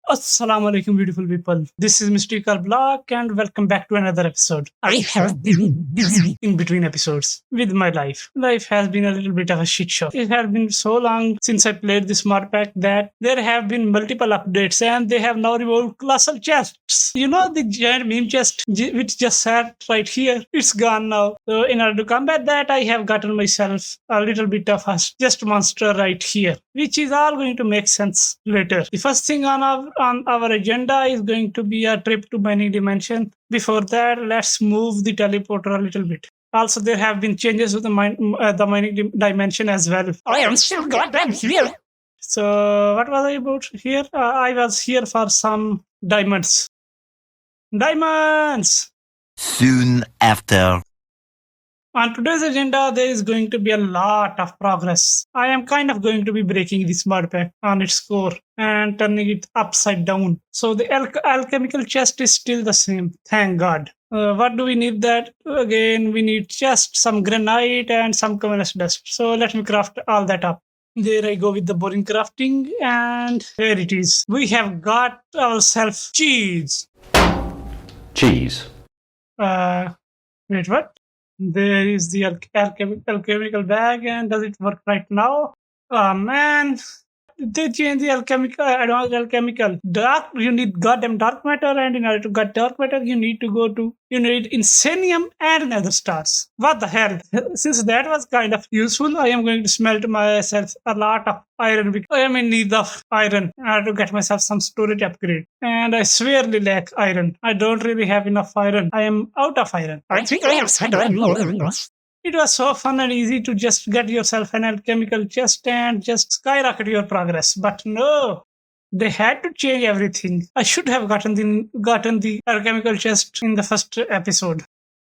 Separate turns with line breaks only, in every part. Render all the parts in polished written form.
Assalamu alaikum, beautiful people. This is Mystical Block, and welcome back to another episode. I have been busy in between episodes with my life. Life has been a little bit of a shit show. It has been so long since I played this mod pack that there have been multiple updates, and they have now removed colossal chests. You know the giant meme chest which just sat right here? It's gone now. So in order to combat that, I have gotten myself a little bit of a just monster right here, which is all going to make sense later. The first thing on our agenda is going to be a trip to mining dimension. Before that, let's move the teleporter a little bit. Also, there have been changes to the mining dimension as well. I am still goddamn here. So, what was I about here? I was here for some diamonds. Diamonds!
Soon after.
On today's agenda, there is going to be a lot of progress. I am kind of going to be breaking this mod pack on its core and turning it upside down. So the alchemical chest is still the same, thank God. What do we need that? Again, we need just some granite and some covenant dust. So let me craft all that up. There I go with the boring crafting, and there it is. We have got ourselves cheese.
Cheese.
Wait, what? There is the alchemical bag, and does it work right now? Oh man, they changed the advanced alchemical. Dark, you need goddamn dark matter, and in order to get dark matter, you need insanium and nether stars. What the hell? Since that was kind of useful, I am going to smelt myself a lot of iron because I am in need of iron in order to get myself some storage upgrade. And I swearly lack iron. I don't really have enough iron. I am out of iron. I think I have said more than this. It was so fun and easy to just get yourself an alchemical chest and just skyrocket your progress. But no, they had to change everything. I should have gotten the alchemical chest in the first episode.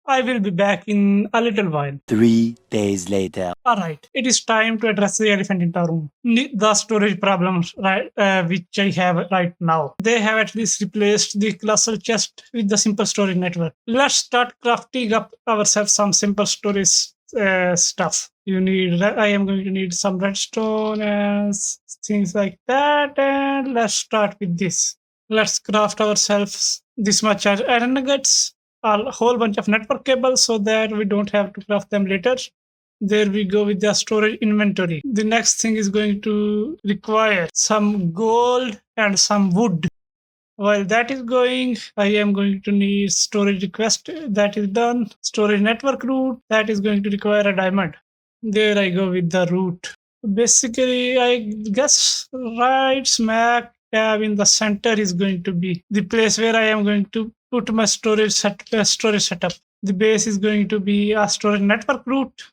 I will be back in a little while.
3 days later.
Alright, it is time to address the elephant in the room. The storage problems, right, which I have right now. They have at least replaced the colossal chest with the simple storage network. Let's start crafting up ourselves some simple storage stuff. I am going to need some redstone and things like that. And let's start with this. Let's craft ourselves this much iron nuggets, a whole bunch of network cables so that we don't have to craft them later. There we go with the storage inventory. The next thing is going to require some gold and some wood. While that is going, I am going to need storage request. That is done. Storage network route. That is going to require a diamond. There I go with the route. Basically, I guess right smack dab in the center is going to be the place where I am going to put my storage setup. The base is going to be a storage network route.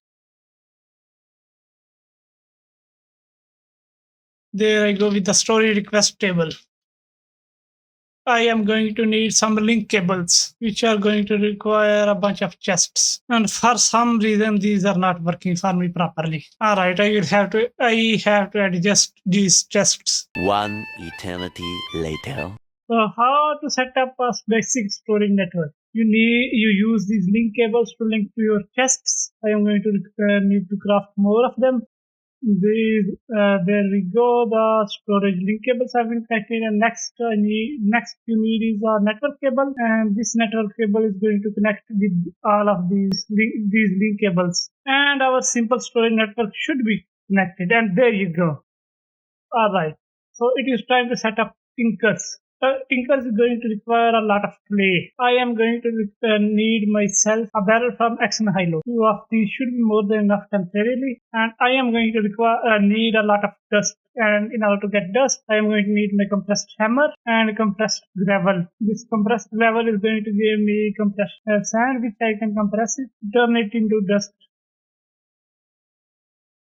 There I go with the storage request table. I am going to need some link cables, which are going to require a bunch of chests. And for some reason, these are not working for me properly. Alright, I have to adjust these chests.
1 eternity later.
So how to set up a basic storage network? You use these link cables to link to your chests. I am going to need to craft more of them. There we go. The storage link cables have been connected, and next you need is a network cable, and this network cable is going to connect with all of these link cables, and our simple storage network should be connected. And there you go. All right. So it is time to set up tinkers. Tinkers is going to require a lot of clay. I am going to need myself a barrel from Action Hilo. 2 of these should be more than enough temporarily. And I am going to need a lot of dust. And in order to get dust, I am going to need my compressed hammer and compressed gravel. This compressed gravel is going to give me compressed sand, which I can compress it, turn it into dust,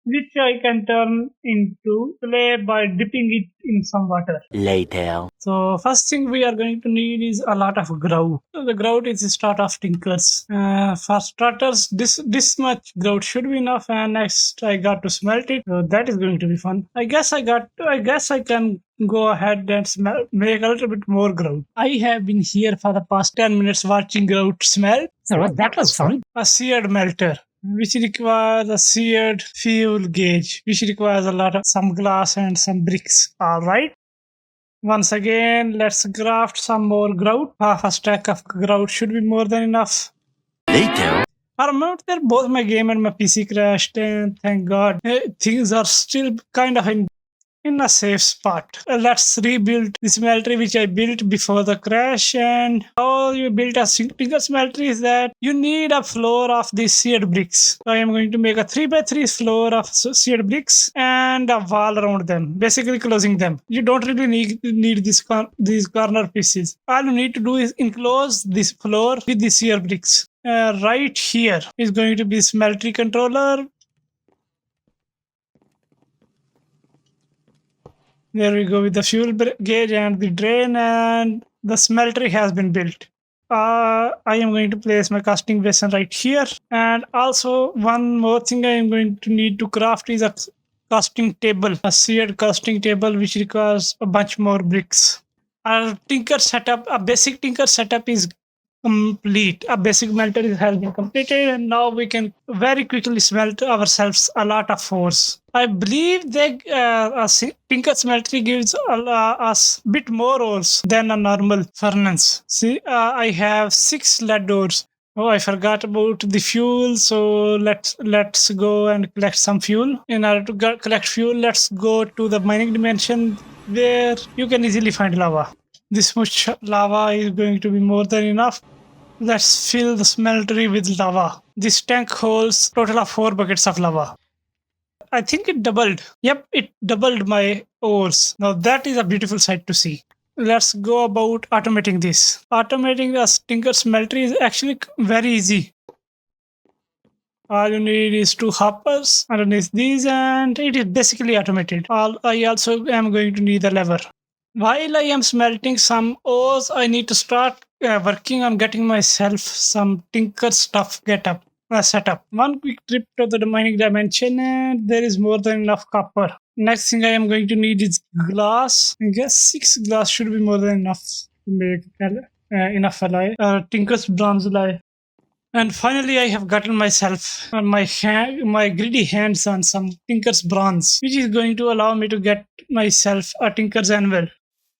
which I can turn into clay by dipping it in some water.
Later.
So first thing we are going to need is a lot of grout. So the grout is the start of tinkers. For starters, this much grout should be enough, and next I got to smelt it. So that is going to be fun. I guess I can go ahead and make a little bit more grout. I have been here for the past 10 minutes watching grout smelt. So that was fun. A seared melter, which requires a seared fuel gauge, which requires some glass and some bricks. Alright. Once again, let's craft some more grout. Half a stack of grout should be more than enough.
Later.
I remember that both my game and my PC crashed, and thank God, things are still kind of in a safe spot. Let's rebuild the smeltery which I built before the crash. And how you build a single smeltery is that you need a floor of these seared bricks. So I am going to make a 3x3 floor of seared bricks and a wall around them, basically closing them. You don't really need these corner pieces. All you need to do is enclose this floor with the seared bricks. Right here is going to be smeltery controller. There we go with the fuel gauge and the drain, and the smeltery has been built. I am going to place my casting basin right here. And also one more thing I am going to need to craft is a casting table, a seared casting table which requires a bunch more bricks. Our tinker setup, a basic tinker setup is complete. A basic melter has been completed, and now we can very quickly smelt ourselves a lot of ores. I believe a tinker smeltery gives us a bit more ores than a normal furnace. See, I have 6 lead ores. Oh, I forgot about the fuel. So let's go and collect some fuel. In order to collect fuel, let's go to the mining dimension where you can easily find lava. This much lava is going to be more than enough. Let's fill the smeltery with lava. This tank holds total of 4 buckets of lava. I think it doubled. Yep, it doubled my ores. Now that is a beautiful sight to see. Let's go about automating this. Automating the tinker smeltery is actually very easy. All you need is 2 hoppers underneath these, and it is basically automated. I also am going to need a lever. While I am smelting some ores, I need to start working on getting myself some tinker stuff set up. One quick trip to the mining dimension, and there is more than enough copper. Next thing I am going to need is glass. I guess 6 glass should be more than enough to make enough alloy. Tinker's bronze alloy. And finally, I have gotten myself my greedy hands on some Tinker's bronze, which is going to allow me to get myself a Tinker's anvil.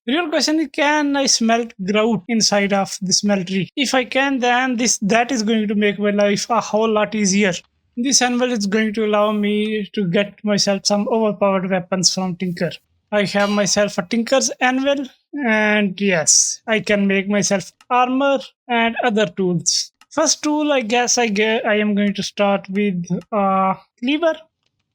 The real question is, can I smelt grout inside of the smeltery? If I can, then that is going to make my life a whole lot easier. This anvil is going to allow me to get myself some overpowered weapons from Tinker. I have myself a Tinker's anvil, and yes, I can make myself armor and other tools. First tool, I am going to start with a cleaver.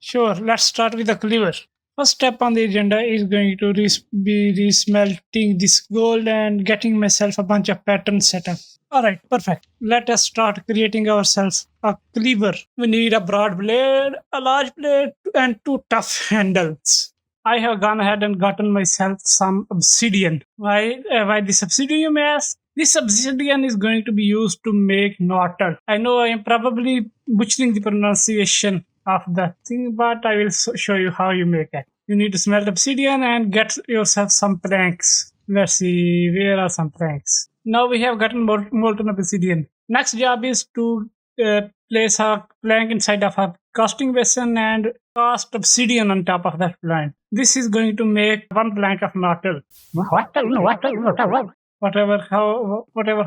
Sure, let's start with a cleaver. First step on the agenda is going to be resmelting this gold and getting myself a bunch of patterns set up. Alright, perfect. Let us start creating ourselves a cleaver. We need a broad blade, a large blade, and 2 tough handles. I have gone ahead and gotten myself some obsidian. Why this obsidian, you may ask? This obsidian is going to be used to make nortel. I know I am probably butchering the pronunciation of that thing, but I will show you how you make it. You need to smelt obsidian and get yourself some planks. Let's see, where are some planks? Now we have gotten molten obsidian. Next job is to place a plank inside of a casting basin and cast obsidian on top of that plank. This is going to make 1 plank of nortel.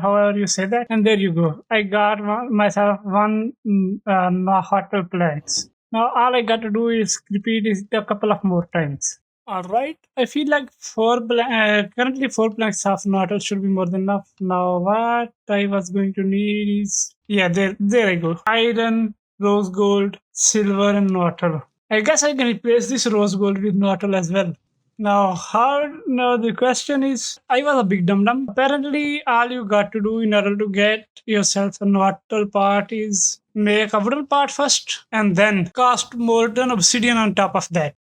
However you say that, and there you go. I got myself 1 hotel planks. Now all I got to do is repeat it a couple of more times. Alright, I feel like currently 4 planks of nortel should be more than enough. Now what I was going to need is, there I go. Iron, rose gold, silver, and nortel. I guess I can replace this rose gold with nortel as well. Now the question is, I was a big dum-dum. Apparently, all you got to do in order to get yourself a nortel part is make a wooden part first, and then cast molten obsidian on top of that.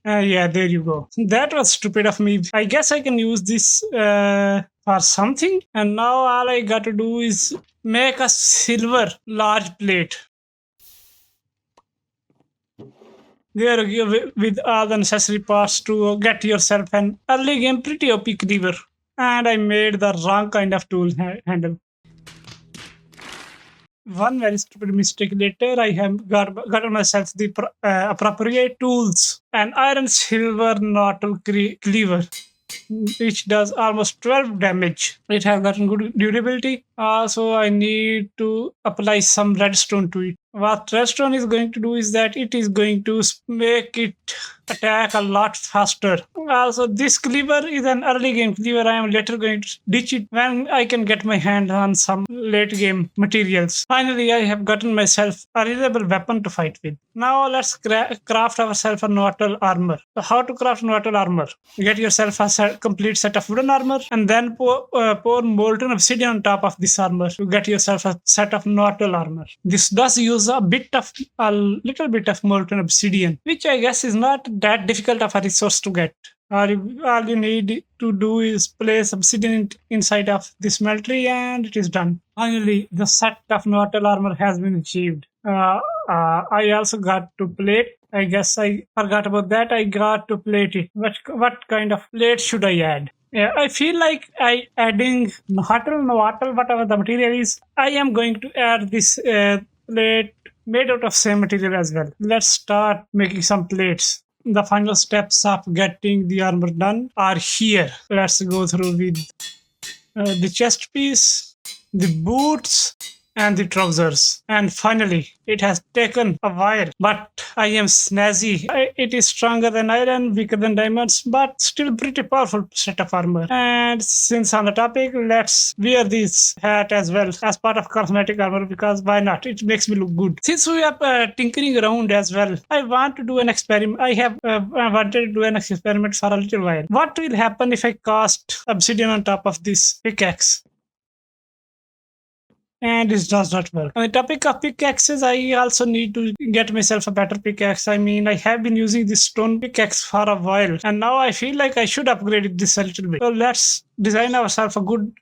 There you go. That was stupid of me. I guess I can use this for something. And now all I got to do is make a silver large plate. There you go, with all the necessary parts to get yourself an early game pretty OP cleaver. And I made the wrong kind of tool handle. one very stupid mistake later, I have gotten myself the appropriate tools. An iron silver knottle cleaver, which does almost 12 damage. It has gotten good durability. So I need to apply some redstone to it. What redstone is going to do is that it is going to make it attack a lot faster. Also, this cleaver is an early game cleaver. I am later going to ditch it when I can get my hand on some late game materials. Finally, I have gotten myself a reasonable weapon to fight with. Now let's craft ourselves a knottle armor. So how to craft knottle armor? Get yourself a complete set of wooden armor and then pour molten obsidian on top of this armor to get yourself a set of knottle armor. This does use a little bit of molten obsidian, which I guess is not that difficult of a resource to get. All you need to do is place obsidian inside of this smeltery and it is done. Finally, the set of knottle armor has been achieved. I also got to plate. I guess I forgot about that. I got to plate it. What kind of plate should I add? Yeah, I feel like adding knottle, whatever the material is, I am going to add this plate made out of same material as well. Let's start making some plates. The final steps of getting the armor done are here. Let's go through with the chest piece, the boots, and the trousers. And finally, it has taken a while, but I am snazzy. It is stronger than iron, weaker than diamonds, but still pretty powerful set of armor. And since on the topic, let's wear this hat as well as part of cosmetic armor because why not? It makes me look good. Since we are tinkering around as well, I want to do an experiment. I have wanted to do an experiment for a little while. What will happen if I cast obsidian on top of this pickaxe? And it does not work. On the topic of pickaxes, I also need to get myself a better pickaxe. I mean, I have been using this stone pickaxe for a while, and now I feel like I should upgrade this a little bit. So let's design ourselves a good,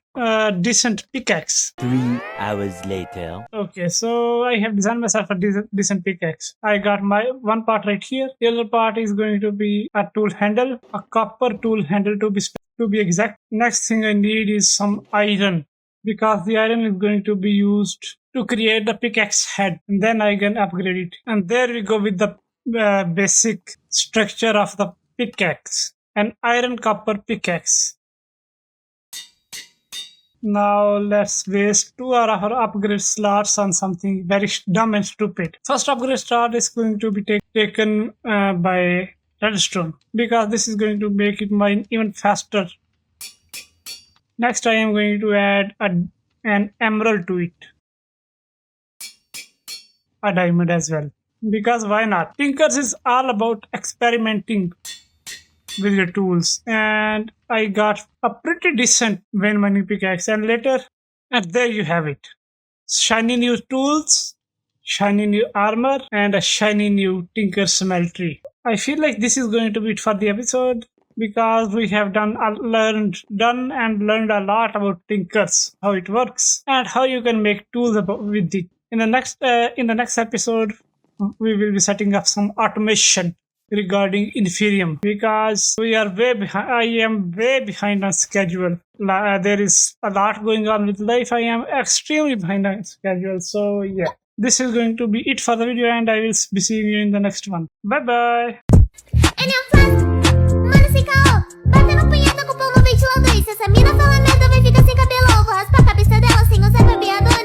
decent pickaxe.
3 hours later.
Okay, so I have designed myself a decent pickaxe. I got my one part right here. The other part is going to be a tool handle, a copper tool handle to be exact. Next thing I need is some iron, because the iron is going to be used to create the pickaxe head, and then I can upgrade it. And there we go with the basic structure of the pickaxe, an iron copper pickaxe. Now let's waste 2 of our upgrade slots on something very dumb and stupid. First upgrade slot is going to be taken by redstone, because this is going to make it mine even faster. Next, I am going to add an emerald to it. A diamond as well. Because why not? Tinkers is all about experimenting with your tools. And I got a pretty decent vein mining pickaxe. And there you have it. Shiny new tools, shiny new armor, and a shiny new tinker smeltery. I feel like this is going to be it for the episode, because we have learned a lot about tinkers, how it works, and how you can make tools with it. In the next episode, we will be setting up some automation regarding Inferium, because we are way behind. I am way behind on schedule. There is a lot going on with life. I am extremely behind on schedule. So yeah, this is going to be it for the video, and I will be seeing you in the next one. Bye bye.
Esse caô, batendo punheta com o pão no ventilador. E se essa mina fala merda, vai ficar sem cabelo. Eu vou raspar a cabeça dela sem usar barbeador.